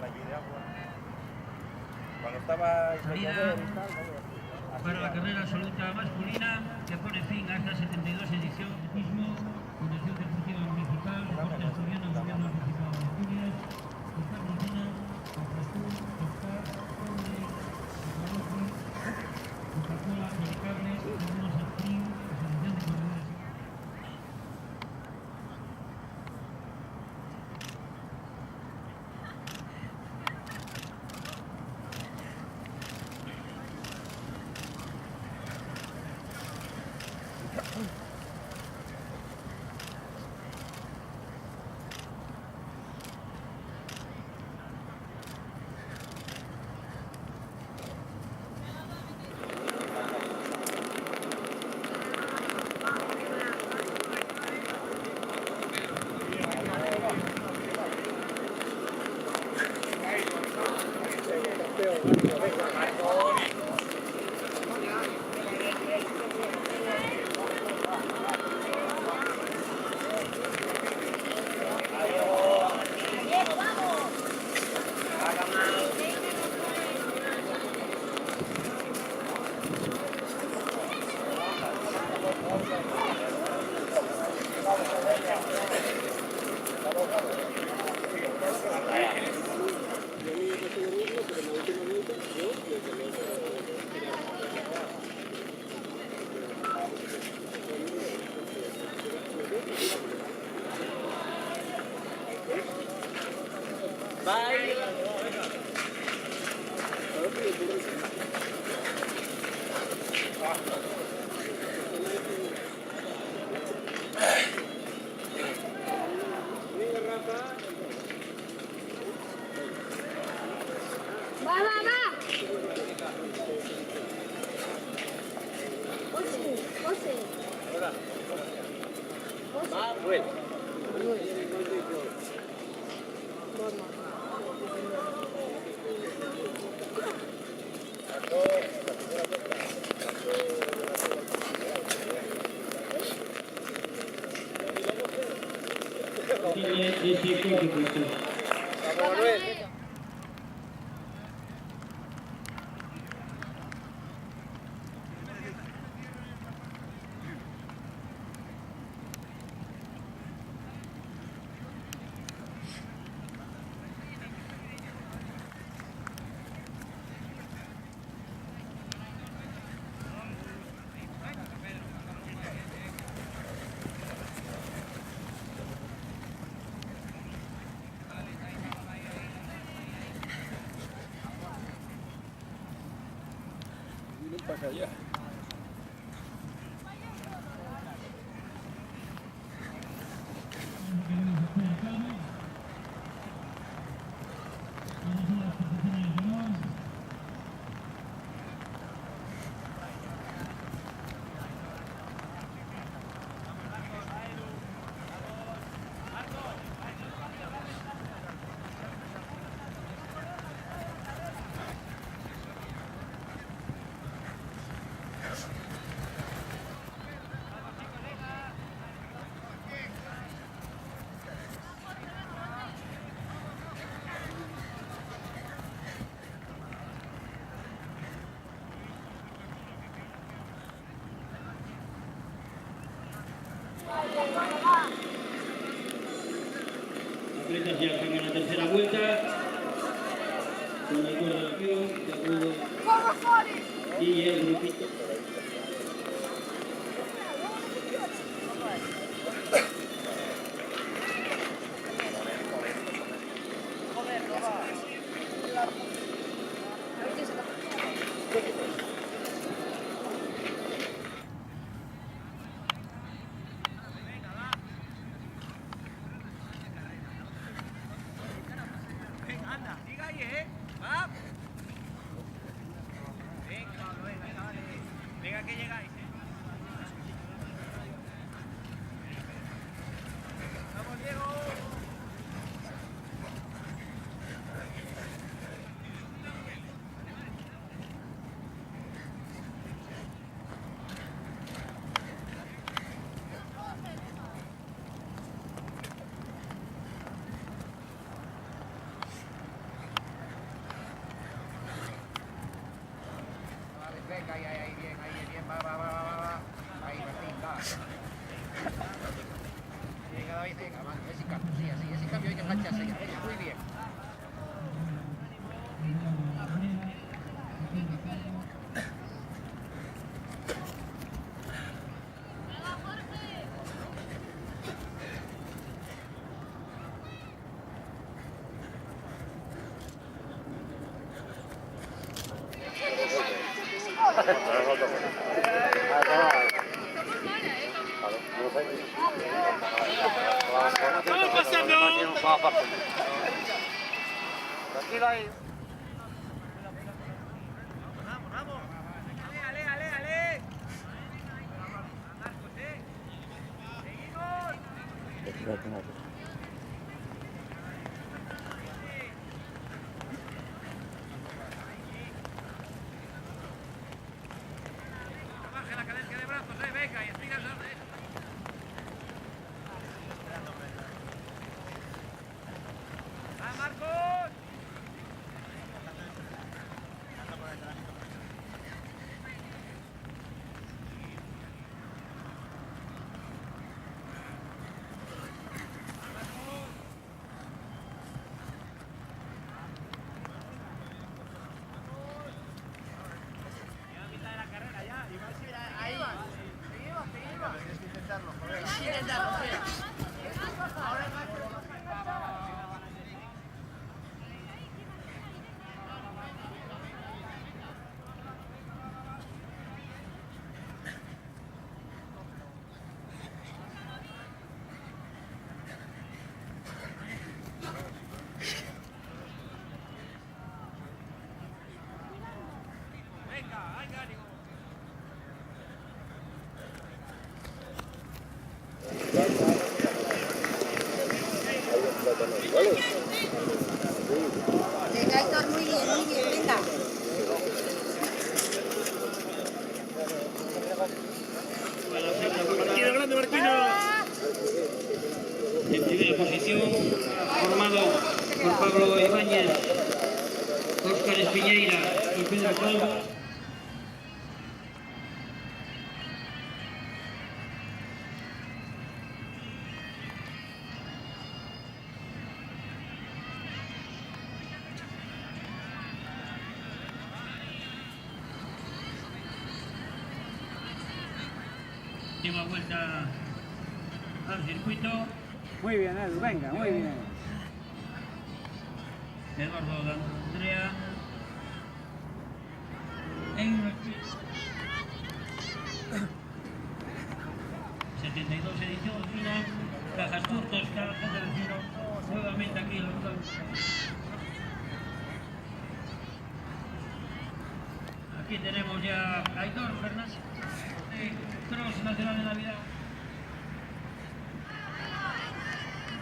allí de agua. Cuando estaba salida para la carrera absoluta masculina que pone fin a esta 72 edición del mismo, Fundación Deportiva Municipal, Deporte Asturiano, Gobierno Municipal de Asturias, que patrocina Afrasur, Oscar, Conde, Ecologi, Coca-Cola, Medicables, Seguros Actrim, Asociación de Corredores. Pasa allá. Atletas ya están en la tercera vuelta, con el coordinación, de acuerdo, y el grupito. enganchas ella. Muy bien. ¡Vamos pasando! Tranquilo ahí. Baje la cadencia de brazos, venga, y estiras la... ¡Va, Marcos! Venga, hay ánimo. Venga, Héctor, muy bien, venga. Marquino, grande Marquino. En primera posición, formado por Pablo Ibáñez, Óscar Espiñeira y Pedro Calvo. Última vuelta al circuito. Muy bien, Edu, venga, muy bien. Eduardo D'Andrea. En 72 edición final, Cajas Turcos, Cajas del Vecino, nuevamente aquí en local. Aquí tenemos ya a Aitor Fernández, Cross Nacional de Navidad.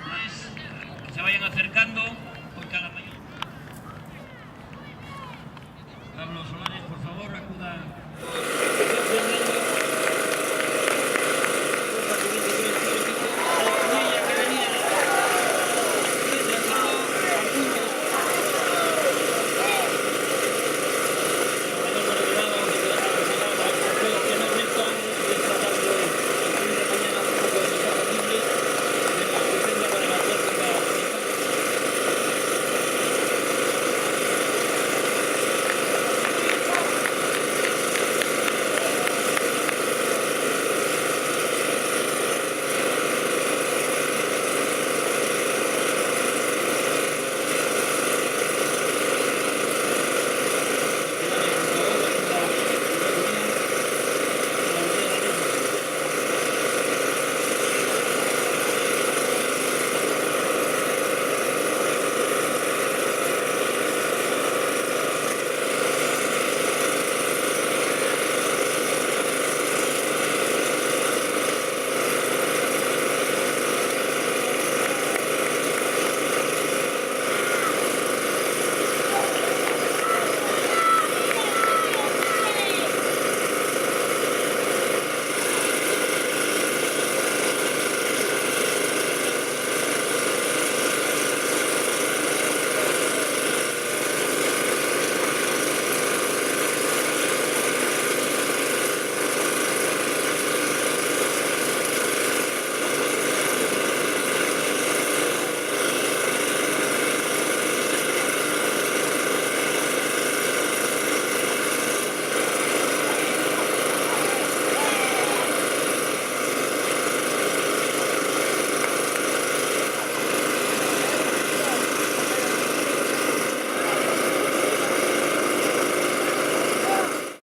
Pues, que se vayan acercando por cada mañana. Pablo Solares, por favor, acuda